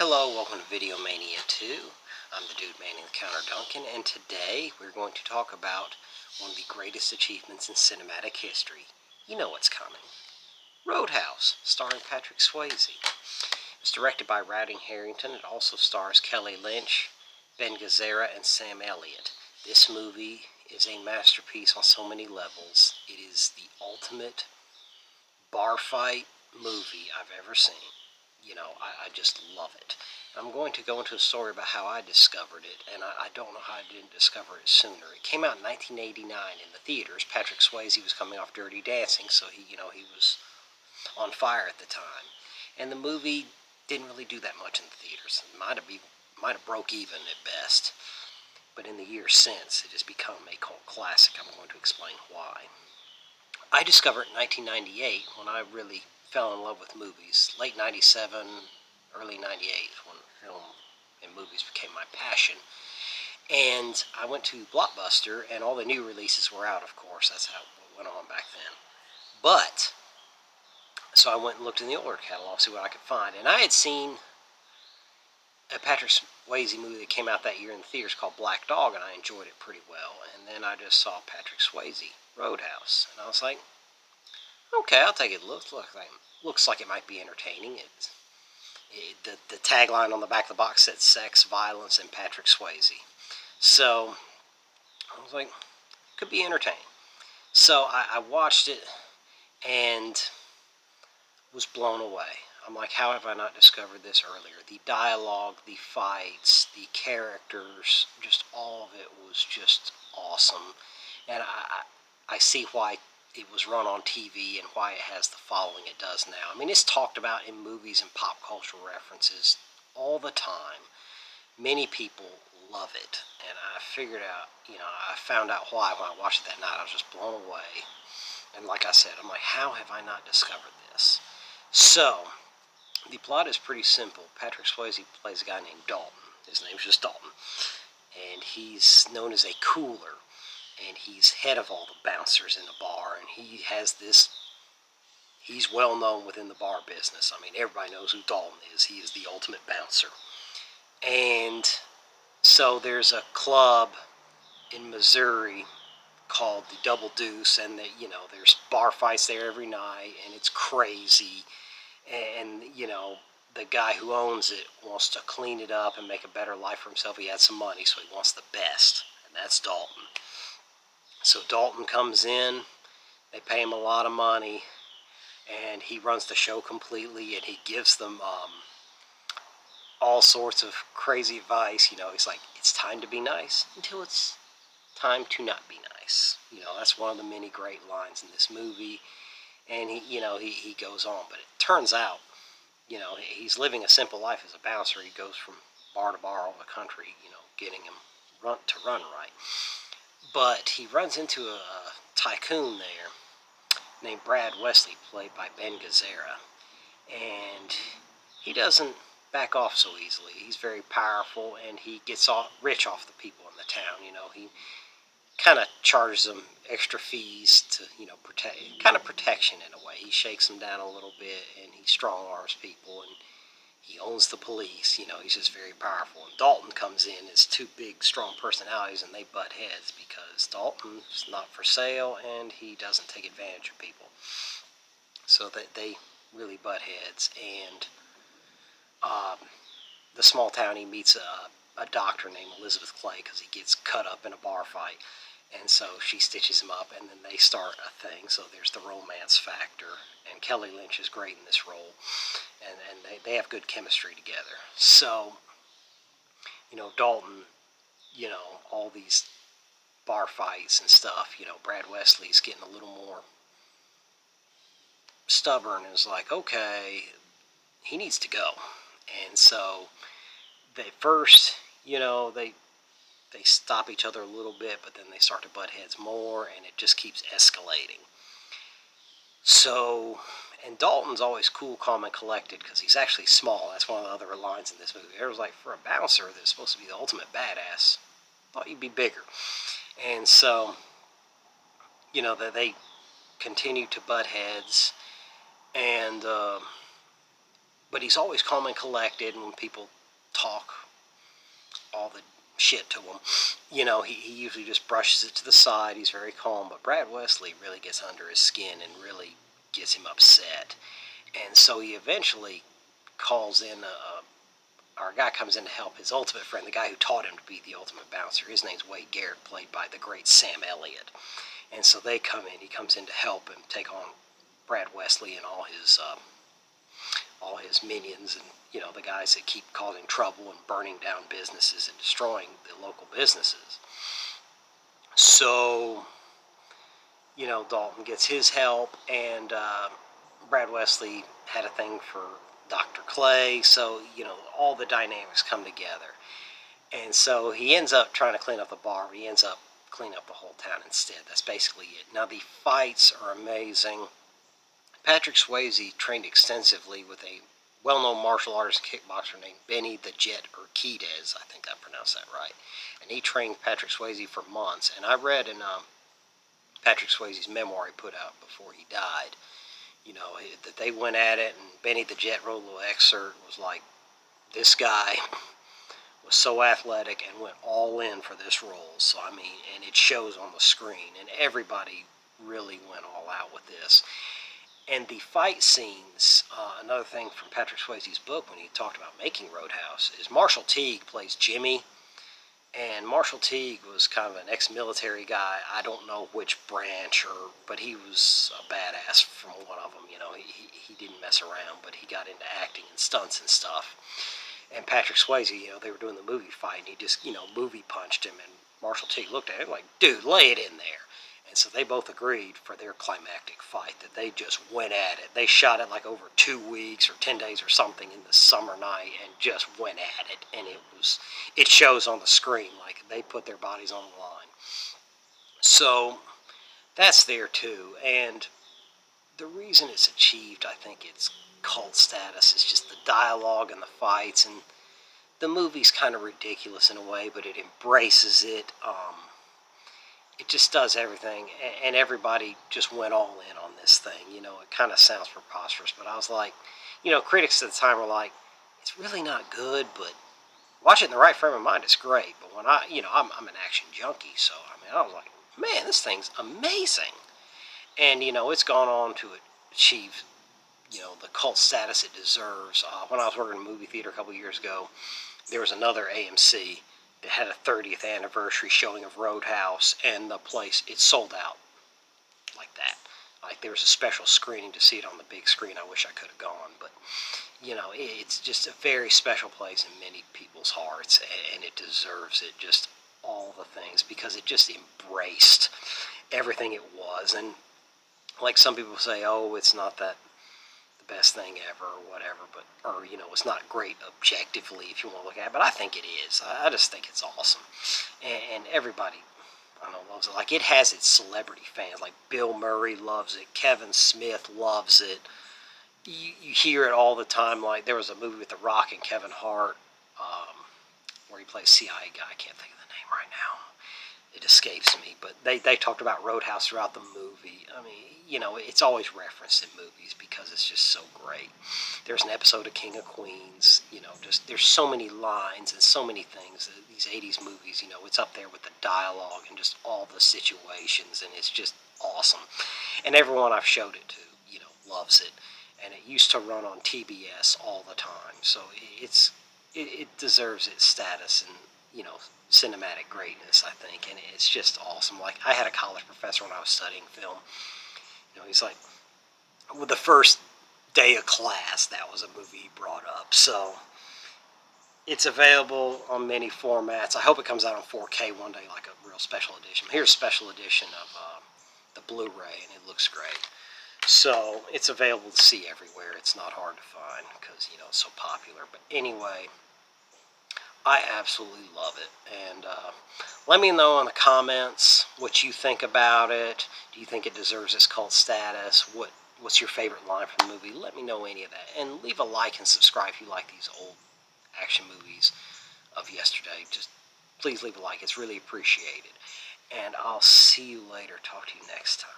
Hello, welcome to Video Mania 2. I'm the dude manning the counter, Duncan, and today we're going to talk about one of the greatest achievements in cinematic history. You know what's coming. Roadhouse, starring Patrick Swayze. It's directed by Rowdy Harrington. It also stars Kelly Lynch, Ben Gazzara, and Sam Elliott. This movie is a masterpiece on so many levels. It is the ultimate bar fight movie I've ever seen. I just love it. I'm going to go into a story about how I discovered it, and I don't know how I didn't discover it sooner. It came out in 1989 in the theaters. Patrick Swayze was coming off Dirty Dancing, so he was on fire at the time. And the movie didn't really do that much in the theaters. It might have broke even at best. But in the years since, it has become a cult classic. I'm going to explain why. I discovered it in 1998 when I really fell in love with movies. Late 97, early 98 when film and movies became my passion. And I went to Blockbuster, and all the new releases were out, of course. That's how it went on back then. But, so I went and looked in the older catalog to see what I could find. And I had seen a Patrick Swayze movie that came out that year in the theaters called Black Dog, and I enjoyed it pretty well. And then I just saw Patrick Swayze, Roadhouse, and I was like, okay, I'll take it. Looks like it might be entertaining. The tagline on the back of the box said sex, violence, and Patrick Swayze. So I was like, could be entertaining. So I watched it and was blown away. I'm like, how have I not discovered this earlier? The dialogue, the fights, the characters, just all of it was just awesome. And I see why it was run on TV and why it has the following it does now. I mean, it's talked about in movies and pop culture references all the time. Many people love it, and I found out why when I watched it that night. I was just blown away. And like I said, I'm like, how have I not discovered this? So, the plot is pretty simple. Patrick Swayze plays a guy named Dalton. His name's just Dalton. And he's known as a cooler. And he's head of all the bouncers in the bar, and he's well known within the bar business. I mean, everybody knows who Dalton is. He is the ultimate bouncer. And so there's a club in Missouri called the Double Deuce, and there's bar fights there every night, and it's crazy. And the guy who owns it wants to clean it up and make a better life for himself. He had some money, so he wants the best, and that's Dalton. So Dalton comes in, they pay him a lot of money, and he runs the show completely, and he gives them all sorts of crazy advice. He's like, it's time to be nice until it's time to not be nice. That's one of the many great lines in this movie, and he goes on. But it turns out, he's living a simple life as a bouncer. He goes from bar to bar all the country, getting him to run right. But he runs into a tycoon there named Brad Wesley, played by Ben Gazzara. And he doesn't back off so easily. He's very powerful, and he gets rich off the people in the town. He kind of charges them extra fees to, protection in a way. He shakes them down a little bit, and he strong-arms people, and he owns the police. He's just very powerful. And Dalton comes in as two big, strong personalities, and they butt heads because Dalton's not for sale, and he doesn't take advantage of people. So they really butt heads. And the small town, he meets a doctor named Elizabeth Clay because he gets cut up in a bar fight. And so she stitches him up, and then they start a thing. So there's the romance factor. And Kelly Lynch is great in this role. And they have good chemistry together. So, Dalton, all these bar fights and stuff, Brad Wesley's getting a little more stubborn and is like, okay, he needs to go. And so they first, they stop each other a little bit, but then they start to butt heads more, and it just keeps escalating. So, and Dalton's always cool, calm, and collected because he's actually small. That's one of the other lines in this movie. It was like, for a bouncer that's supposed to be the ultimate badass, thought you'd be bigger. And so, that they continue to butt heads, and but he's always calm and collected, and when people talk all the shit to him, he usually just brushes it to the side. He's very calm, but Brad Wesley really gets under his skin and really gets him upset. And so he eventually calls in our guy comes in to help his ultimate friend, the guy who taught him to be the ultimate bouncer. His name's Wade Garrett, played by the great Sam Elliott. And so they come in. He comes in to help him take on Brad Wesley and all his minions, and the guys that keep causing trouble and burning down businesses and destroying the local businesses. So Dalton gets his help, and Brad Wesley had a thing for Dr. Clay, so all the dynamics come together. And so he ends up trying to clean up the bar, but he ends up cleaning up the whole town instead. That's basically it. Now, the fights are amazing. Patrick Swayze trained extensively with a well-known martial artist and kickboxer named Benny the Jet Urquidez. I think I pronounced that right. And he trained Patrick Swayze for months. And I read in Patrick Swayze's memoir he put out before he died, that they went at it, and Benny the Jet wrote a little excerpt. Was like, this guy was so athletic and went all in for this role. So, and it shows on the screen, and everybody really went all out with this. And the fight scenes, another thing from Patrick Swayze's book when he talked about making Roadhouse, is Marshall Teague plays Jimmy. And Marshall Teague was kind of an ex-military guy. I don't know which branch, but he was a badass from one of them. He didn't mess around, but he got into acting and stunts and stuff. And Patrick Swayze, they were doing the movie fight, and he just, movie punched him. And Marshall Teague looked at him like, dude, lay it in there. And so they both agreed for their climactic fight that they just went at it. They shot it like over 2 weeks or 10 days or something in the summer night and just went at it. And it shows on the screen, like they put their bodies on the line. So that's there too. And the reason it's achieved, I think its cult status, is just the dialogue and the fights. And the movie's kind of ridiculous in a way, but it embraces it. It just does everything, and everybody just went all in on this thing. It kind of sounds preposterous, but I was like, critics at the time were like, it's really not good, but watch it in the right frame of mind, it's great. But when I'm an action junkie, so I was like, man, this thing's amazing. And it's gone on to achieve the cult status it deserves. When I was working in a movie theater a couple years ago, there was another AMC that had a 30th anniversary showing of Roadhouse, and the place, it sold out like that. Like, there was a special screening to see it on the big screen. I wish I could have gone, but it's just a very special place in many people's hearts, and it deserves it, just all the things, because it just embraced everything it was. And like some people say, oh, it's not that the best thing ever or whatever, but it's not great objectively if you want to look at it, but I think it is. I just think it's awesome, and everybody, I don't know, loves it. Like, it has its celebrity fans. Like, Bill Murray loves it, Kevin Smith loves it. You hear it all the time. Like, there was a movie with The Rock and Kevin Hart, where he plays CIA guy. I can't think of the name right now. It escapes me, but they talked about Roadhouse throughout the movie. It's always referenced in movies because it's just so great. There's an episode of King of Queens, just there's so many lines and so many things. These 80s movies, it's up there with the dialogue and just all the situations, and it's just awesome. And everyone I've showed it to, loves it. And it used to run on TBS all the time, so it deserves its status and, cinematic greatness, I think, and it's just awesome. Like, I had a college professor when I was studying film. He's like, with the first day of class, that was a movie he brought up. So it's available on many formats. I hope it comes out on 4K one day, like a real special edition. Here's a special edition of the Blu-ray, and it looks great. So it's available to see everywhere. It's not hard to find because, it's so popular. But anyway, I absolutely love it. And let me know in the comments what you think about it. Do you think it deserves its cult status? What's your favorite line from the movie? Let me know any of that. And leave a like and subscribe if you like these old action movies of yesterday. Just please leave a like. It's really appreciated. And I'll see you later. Talk to you next time.